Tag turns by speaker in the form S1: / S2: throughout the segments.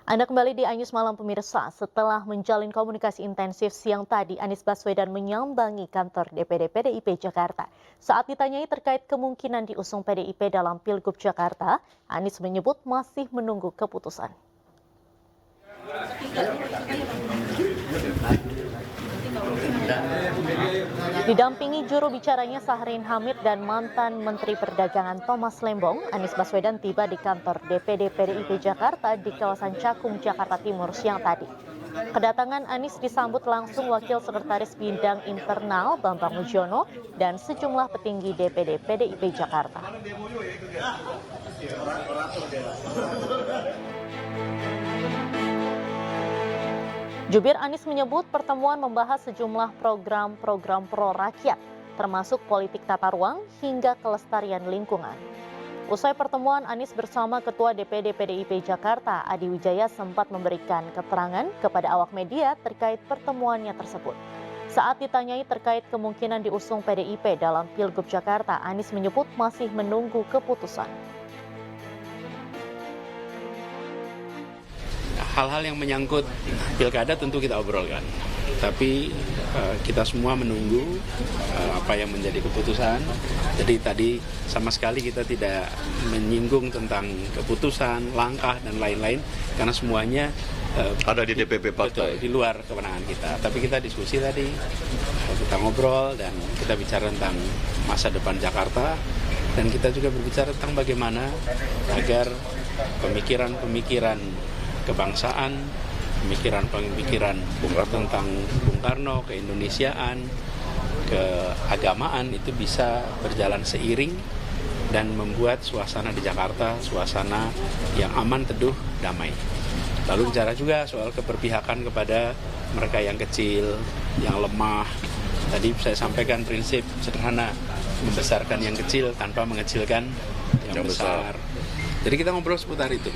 S1: Anda kembali di Anyus Malam pemirsa. Setelah menjalin komunikasi intensif siang tadi, Anies Baswedan menyambangi kantor DPD PDIP Jakarta. Saat ditanyai terkait kemungkinan diusung PDIP dalam Pilgub Jakarta, Anies menyebut masih menunggu keputusan. Didampingi juru bicaranya Sahrin Hamid dan mantan Menteri Perdagangan Thomas Lembong, Anies Baswedan tiba di kantor DPD PDIP Jakarta di kawasan Cakung, Jakarta Timur siang tadi. Kedatangan Anies disambut langsung Wakil Sekretaris Bidang Internal Bambang Mujono dan sejumlah petinggi DPD PDIP Jakarta. Jubir Anies menyebut pertemuan membahas sejumlah program-program pro rakyat, termasuk politik tata ruang hingga kelestarian lingkungan. Usai pertemuan, Anies bersama Ketua DPD PDIP Jakarta, Adi Wijaya, sempat memberikan keterangan kepada awak media terkait pertemuannya tersebut. Saat ditanyai terkait kemungkinan diusung PDIP dalam Pilgub Jakarta, Anies menyebut masih menunggu keputusan.
S2: Hal-hal yang menyangkut pilkada tentu kita obrolkan, tapi kita semua menunggu apa yang menjadi keputusan. Jadi tadi sama sekali kita tidak menyinggung tentang keputusan, langkah, dan lain-lain, karena semuanya
S3: ada di DPP Partai.
S2: Di luar kewenangan kita. Tapi kita diskusi tadi, kita ngobrol, dan kita bicara tentang masa depan Jakarta, dan kita juga berbicara tentang bagaimana agar pemikiran-pemikiran kebangsaan, pemikiran-pemikiran tentang Bung Karno, keindonesiaan, keagamaan itu bisa berjalan seiring dan membuat suasana di Jakarta suasana yang aman, teduh, damai. Lalu bicara juga soal keberpihakan kepada mereka yang kecil, yang lemah. Tadi saya sampaikan prinsip sederhana, membesarkan yang kecil tanpa mengecilkan yang besar. Jadi kita ngobrol seputar itu.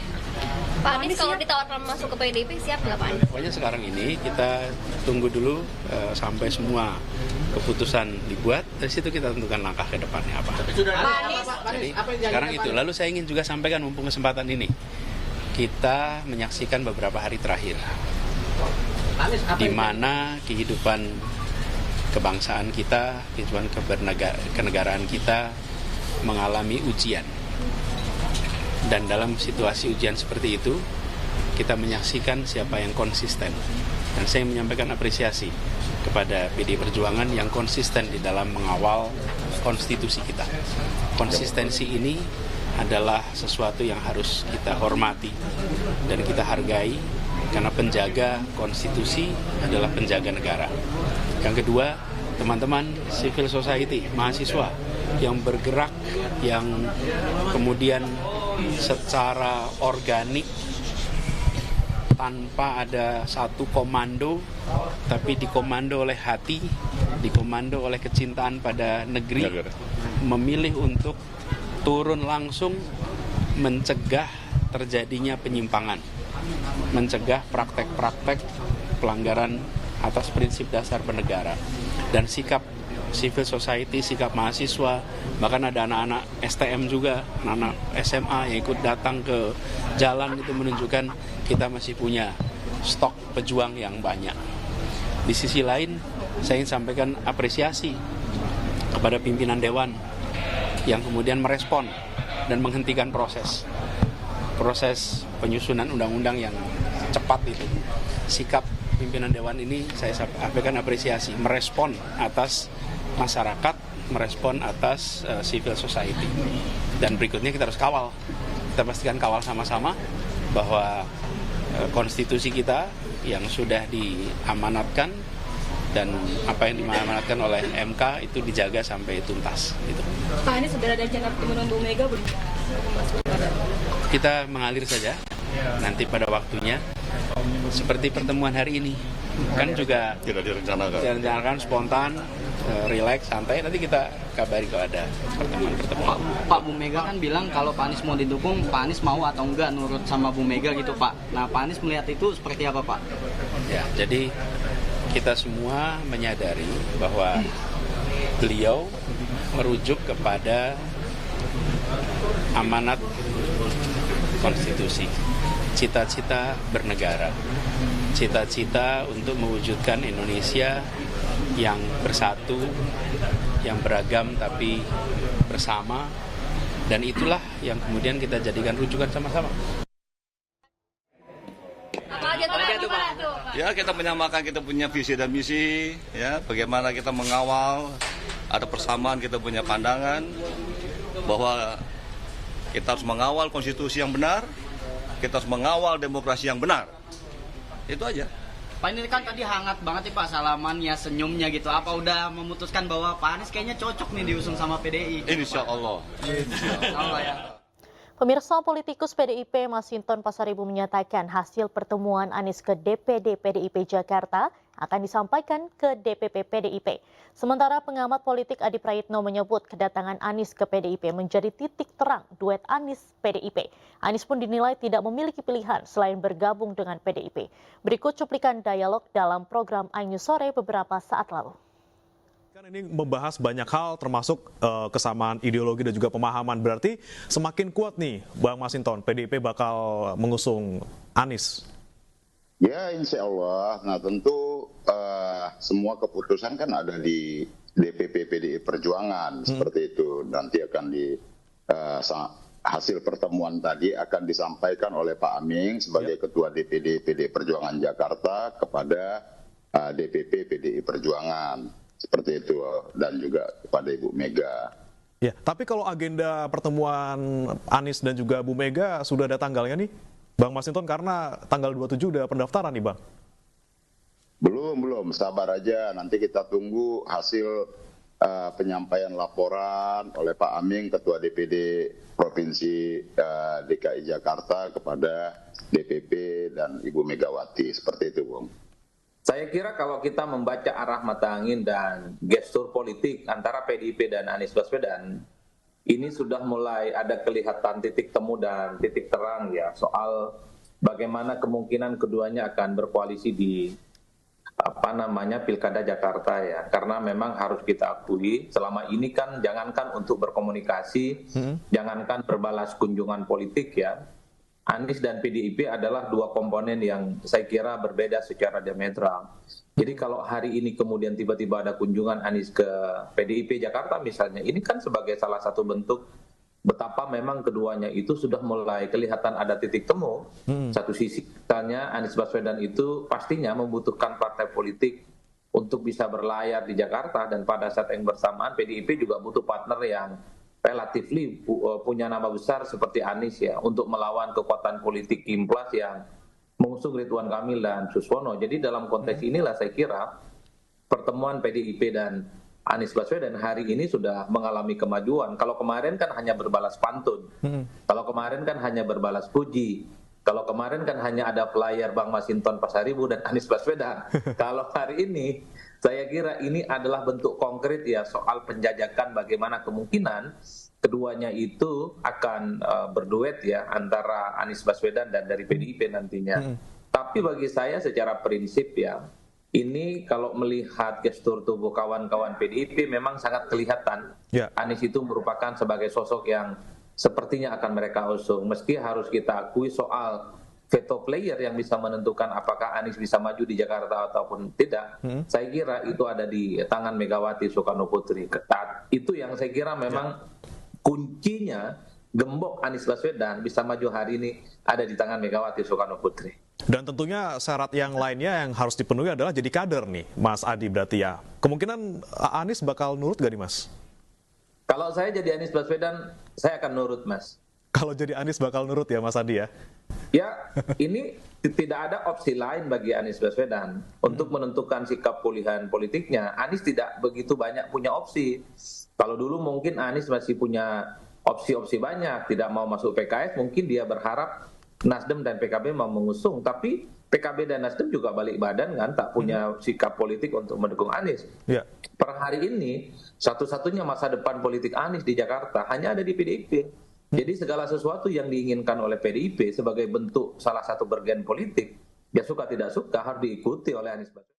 S4: Pak Anies kalau ditawarkan masuk ke PDIP siap nggak Pak Anies?
S2: Pokoknya sekarang ini kita tunggu dulu sampai semua keputusan dibuat, dari situ kita tentukan langkah ke depannya apa. Jadi sekarang itu. Lalu saya ingin juga sampaikan mumpung kesempatan ini, kita menyaksikan beberapa hari terakhir di mana kehidupan kebangsaan kita, kehidupan kenegaraan kita mengalami ujian. Dan dalam situasi ujian seperti itu, kita menyaksikan siapa yang konsisten. Dan saya menyampaikan apresiasi kepada PDI Perjuangan yang konsisten di dalam mengawal konstitusi kita. Konsistensi ini adalah sesuatu yang harus kita hormati dan kita hargai, karena penjaga konstitusi adalah penjaga negara. Yang kedua, teman-teman civil society, mahasiswa yang bergerak, yang kemudian secara organik tanpa ada satu komando, tapi dikomando oleh hati, dikomando oleh kecintaan pada negeri, memilih untuk turun langsung mencegah terjadinya penyimpangan, mencegah praktek-praktek pelanggaran atas prinsip dasar bernegara. Dan sikap civil society, sikap mahasiswa, bahkan ada anak-anak STM juga, anak-anak SMA yang ikut datang ke jalan, itu menunjukkan kita masih punya stok pejuang yang banyak. Di sisi lain, saya ingin sampaikan apresiasi kepada pimpinan Dewan yang kemudian merespon dan menghentikan proses penyusunan undang-undang yang cepat itu. Sikap pimpinan Dewan ini saya sampaikan apresiasi, merespon atas masyarakat, merespon atas civil society. Dan berikutnya kita harus kawal. Kita pastikan kawal sama-sama bahwa konstitusi kita yang sudah diamanatkan dan apa yang diamanatkan oleh MK itu dijaga sampai tuntas. Gitu.
S4: Pak Anies sudah ada rencana pertemuan dengan Bu Mega belum?
S2: Kita mengalir saja nanti pada waktunya. Seperti pertemuan hari ini, kan juga
S3: tidak direncanakan,
S2: spontan, rileks, santai. Nanti kita kabari kalau ada pertemuan.
S5: Pak Bu Mega kan bilang kalau Pak Anies mau didukung, Pak Anies mau atau enggak nurut sama Bu Mega gitu Pak. Nah Pak Anies melihat itu seperti apa Pak?
S2: Ya, jadi kita semua menyadari bahwa beliau merujuk kepada amanat konstitusi. cita-cita bernegara, cita-cita untuk mewujudkan Indonesia yang bersatu, yang beragam tapi bersama, dan itulah yang kemudian kita jadikan rujukan sama-sama.
S4: Apa aja tuh, Pak?
S3: Ya, kita menyamakan kita punya visi dan misi, ya, bagaimana kita mengawal, ada persamaan, kita punya pandangan bahwa kita harus mengawal konstitusi yang benar, kita harus mengawal demokrasi yang benar. Itu aja.
S5: Pak, ini kan tadi hangat banget nih Pak salamannya, senyumnya gitu. Apa udah memutuskan bahwa Pak Anies kayaknya cocok nih diusung sama PDI? Gitu,
S3: Insya Allah.
S5: Insya Allah ya.
S1: Pemirsa, politikus PDIP Masinton Pasaribu menyatakan hasil pertemuan Anies ke DPD PDIP Jakarta akan disampaikan ke DPP PDIP. Sementara pengamat politik Adi Praitno menyebut kedatangan Anies ke PDIP menjadi titik terang duet Anies PDIP. Anies pun dinilai tidak memiliki pilihan selain bergabung dengan PDIP. Berikut cuplikan dialog dalam program iNews Sore beberapa saat lalu.
S6: Ini membahas banyak hal termasuk kesamaan ideologi dan juga pemahaman. Berarti semakin kuat nih Bang Masinton, PDIP bakal mengusung Anies.
S7: Ya, insya Allah. Nah, tentu semua keputusan kan ada di DPP PDI Perjuangan seperti itu. Nanti akan hasil pertemuan tadi akan disampaikan oleh Pak Aming sebagai Ketua DPD PDI Perjuangan Jakarta kepada DPP PDI Perjuangan. Seperti itu, dan juga kepada Ibu Mega.
S6: Ya, tapi kalau agenda pertemuan Anies dan juga Bu Mega sudah ada tanggalnya nih, Bang Masinton, karena tanggal 27 udah pendaftaran nih Bang.
S7: Belum, sabar aja. Nanti kita tunggu hasil penyampaian laporan oleh Pak Aming, Ketua DPD Provinsi DKI Jakarta kepada DPP dan Ibu Megawati. Seperti itu, Bung.
S8: Saya kira kalau kita membaca arah mata angin dan gestur politik antara PDIP dan Anies Baswedan, ini sudah mulai ada kelihatan titik temu dan titik terang ya soal bagaimana kemungkinan keduanya akan berkoalisi di Pilkada Jakarta ya. Karena memang harus kita akui selama ini kan jangankan untuk berkomunikasi, jangankan berbalas kunjungan politik ya. Anies dan PDIP adalah dua komponen yang saya kira berbeda secara diametral. Jadi kalau hari ini kemudian tiba-tiba ada kunjungan Anies ke PDIP Jakarta misalnya, ini kan sebagai salah satu bentuk betapa memang keduanya itu sudah mulai kelihatan ada titik temu. Satu sisi katanya Anies Baswedan itu pastinya membutuhkan partai politik untuk bisa berlayar di Jakarta, dan pada saat yang bersamaan PDIP juga butuh partner yang relatif punya nama besar seperti Anies ya untuk melawan kekuatan politik Kimplas yang mengusung Ridwan Kamil dan Suswono. Jadi dalam konteks inilah saya kira pertemuan PDIP dan Anies Baswedan hari ini sudah mengalami kemajuan. Kalau kemarin kan hanya berbalas pantun, kalau kemarin kan hanya berbalas puji, kalau kemarin kan hanya ada flyer Bang Masinton Pasaribu dan Anies Baswedan. Kalau hari ini saya kira ini adalah bentuk konkret ya soal penjajakan bagaimana kemungkinan keduanya itu akan berduet ya antara Anies Baswedan dan dari PDIP nantinya. Tapi bagi saya secara prinsip ya, ini kalau melihat gestur tubuh kawan-kawan PDIP memang sangat kelihatan Anies itu merupakan sebagai sosok yang sepertinya akan mereka usung. Meski harus kita akui soal veto player yang bisa menentukan apakah Anies bisa maju di Jakarta ataupun tidak, saya kira itu ada di tangan Megawati Soekarno Putri. Itu yang saya kira memang kuncinya gembok Anies Baswedan bisa maju hari ini ada di tangan Megawati Soekarno Putri.
S6: Dan tentunya syarat yang lainnya yang harus dipenuhi adalah jadi kader nih, Mas Adi, berarti ya. Kemungkinan Anies bakal nurut gak nih, Mas?
S8: Kalau saya jadi Anies Baswedan, saya akan nurut, Mas.
S6: Kalau jadi Anies bakal nurut ya, Mas Adi ya?
S8: Ya, ini tidak ada opsi lain bagi Anies Baswedan untuk menentukan sikap pilihan politiknya. Anies tidak begitu banyak punya opsi. Kalau dulu mungkin Anies masih punya opsi-opsi banyak, tidak mau masuk PKS, mungkin dia berharap Nasdem dan PKB mau mengusung, tapi PKB dan Nasdem juga balik badan kan, tak punya sikap politik untuk mendukung Anies. Per hari ini, satu-satunya masa depan politik Anies di Jakarta hanya ada di PDIP. Jadi segala sesuatu yang diinginkan oleh PDIP sebagai bentuk salah satu bergen politik, ya suka tidak suka harus diikuti oleh Anies Baswedan.